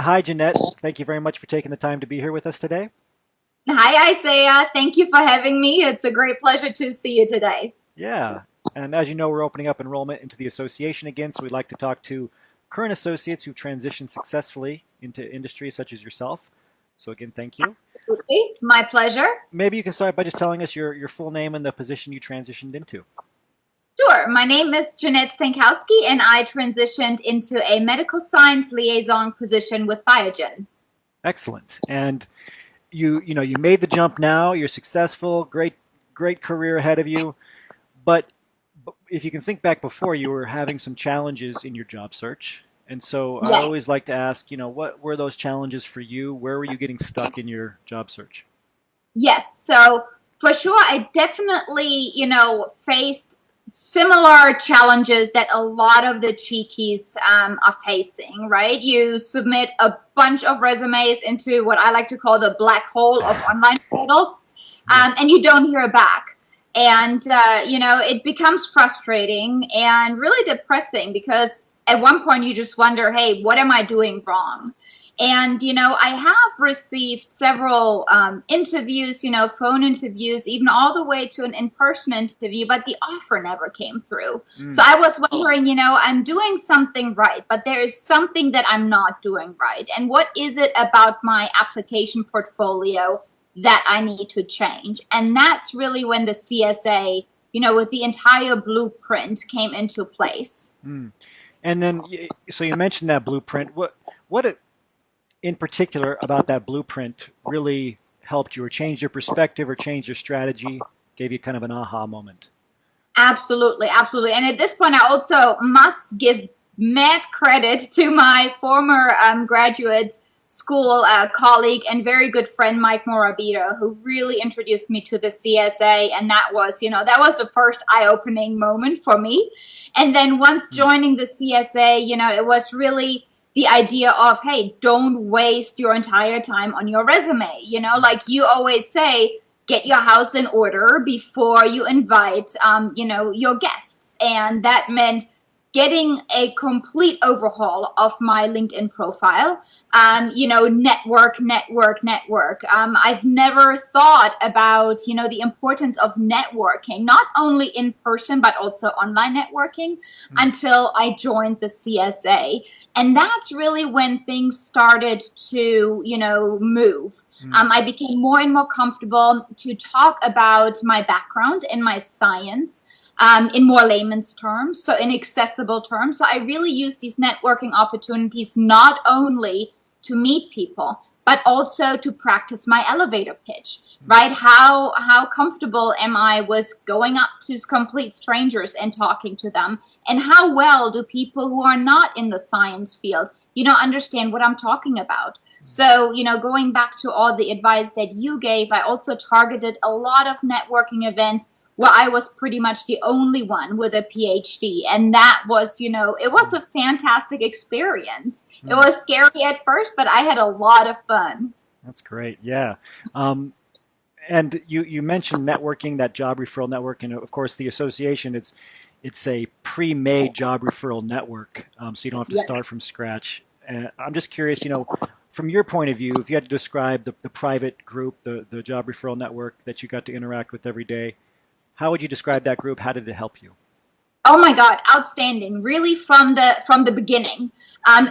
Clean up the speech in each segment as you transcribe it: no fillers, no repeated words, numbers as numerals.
Hi, Jeanette. Thank you very much for taking the time to be here with us today. Hi, Isaiah. Thank you for having me. It's a great pleasure to see you today. Yeah. And as you know, we're opening up enrollment into the association again, so we'd like to talk to current associates who've transitioned successfully into industry such as yourself. So again, thank you. Okay, my pleasure. Maybe you can start by just telling us your full name and the position you transitioned into. Sure. My name is Jeannette Stankowski, and I transitioned into a medical science liaison position with Biogen. Excellent. And you made the jump now. You're successful. Great career ahead of you. But if you can think back before, you were having some challenges in your job search. And so I Yes. always like to ask, what were those challenges for you? Where were you getting stuck in your job search? Yes. So for sure, I definitely, faced similar challenges that a lot of the cheekies are facing, right? You submit a bunch of resumes into what I like to call the black hole of online portals, Yes. and you don't hear back. And, it becomes frustrating and really depressing because at one point you just wonder, hey, what am I doing wrong? And, I have received several interviews, phone interviews, even all the way to an in-person interview, but the offer never came through. So Mm, I was wondering, I'm doing something right, but there is something that I'm not doing right. And what is it about my application portfolio that I need to change? And that's really when the CSA, with the entire blueprint came into place. mm. And then, so you mentioned that blueprint. What in particular about that blueprint really helped you or changed your perspective or changed your strategy, gave you kind of an aha moment? Absolutely, absolutely. And at this point, I also must give mad credit to my former graduate school colleague and very good friend, Mike Morabito, who really introduced me to the CSA. And that was the first eye-opening moment for me. And then once Mm, joining the CSA, it was really the idea of, hey, don't waste your entire time on your resume. mm, Like you always say, get your house in order before you invite, your guests. And that meant getting a complete overhaul of my LinkedIn profile. Network. I've never thought about, the importance of networking, not only in person, but also online networking mm, until I joined the CSA. And that's really when things started to, move. mm, I became more and more comfortable to talk about my background and my science in more layman's terms, so in accessible terms. So I really use these networking opportunities not only to meet people, but also to practice my elevator pitch, mm, right? How comfortable am I with going up to complete strangers and talking to them? And how well do people who are not in the science field, understand what I'm talking about? So, going back to all the advice that you gave, I also targeted a lot of networking events where I was pretty much the only one with a PhD. And that was, it was mm, a fantastic experience. It mm. was scary at first, but I had a lot of fun. That's great. Yeah. Um, and you mentioned networking, that job referral network, and of course the association. It's a pre-made job referral network, so you don't have to Yeah. start from scratch. I'm just curious, from your point of view, if you had to describe the private group, the job referral network that you got to interact with every day, how would you describe that group? How did it help you? Oh my God, outstanding. Really from the beginning.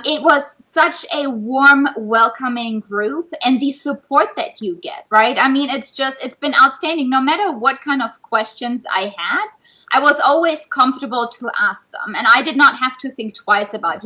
It was such a warm, welcoming group and the support that you get, right? I mean, it's been outstanding. No matter what kind of questions I had, I was always comfortable to ask them. And I did not have to think twice about,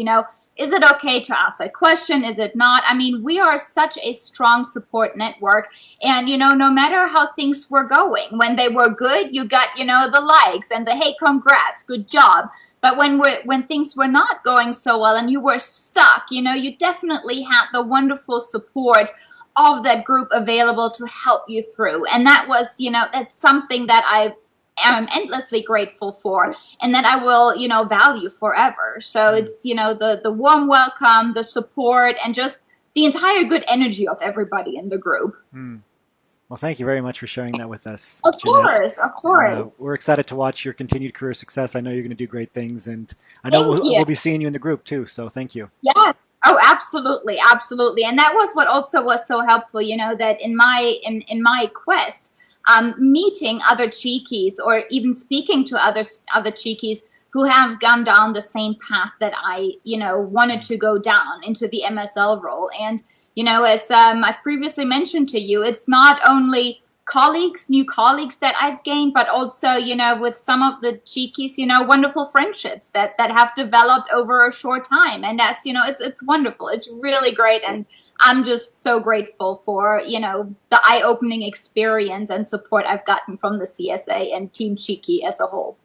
is it okay to ask that question? Is it not? I mean, we are such a strong support network. And, no matter how things were going, when they were good, you got, the likes and the, hey, congrats, good job. But when things were not going so well and you were stuck, you definitely had the wonderful support of that group available to help you through. And that was, that's something that I am endlessly grateful for and that I will, value forever. So Mm, it's, the warm welcome, the support, and just the entire good energy of everybody in the group. mm. Well, thank you very much for sharing that with us, Of Jeanette. course, of course. We're excited to watch your continued career success. I know you're going to do great things, and I know Thank we'll, you. we'll be seeing you in the group too. So thank you. Yes. Oh, absolutely, absolutely, and that was what also was so helpful. That in my quest, meeting other cheekies or even speaking to other cheekies who have gone down the same path that I wanted to go down into the MSL role, and as I've previously mentioned to you, it's not only new colleagues that I've gained, but also, with some of the cheekies, wonderful friendships that have developed over a short time. And that's, it's wonderful. It's really great. And I'm just so grateful for, the eye-opening experience and support I've gotten from the CSA and Team Cheeky as a whole.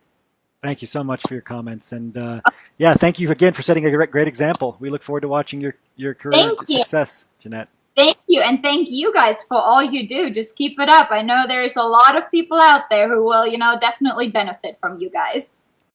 Thank you so much for your comments, and yeah, thank you again for setting a great example. We look forward to watching your career Thank you. success, Jeannette. Thank you. And thank you guys for all you do. Just keep it up. I know there's a lot of people out there who will, definitely benefit from you guys.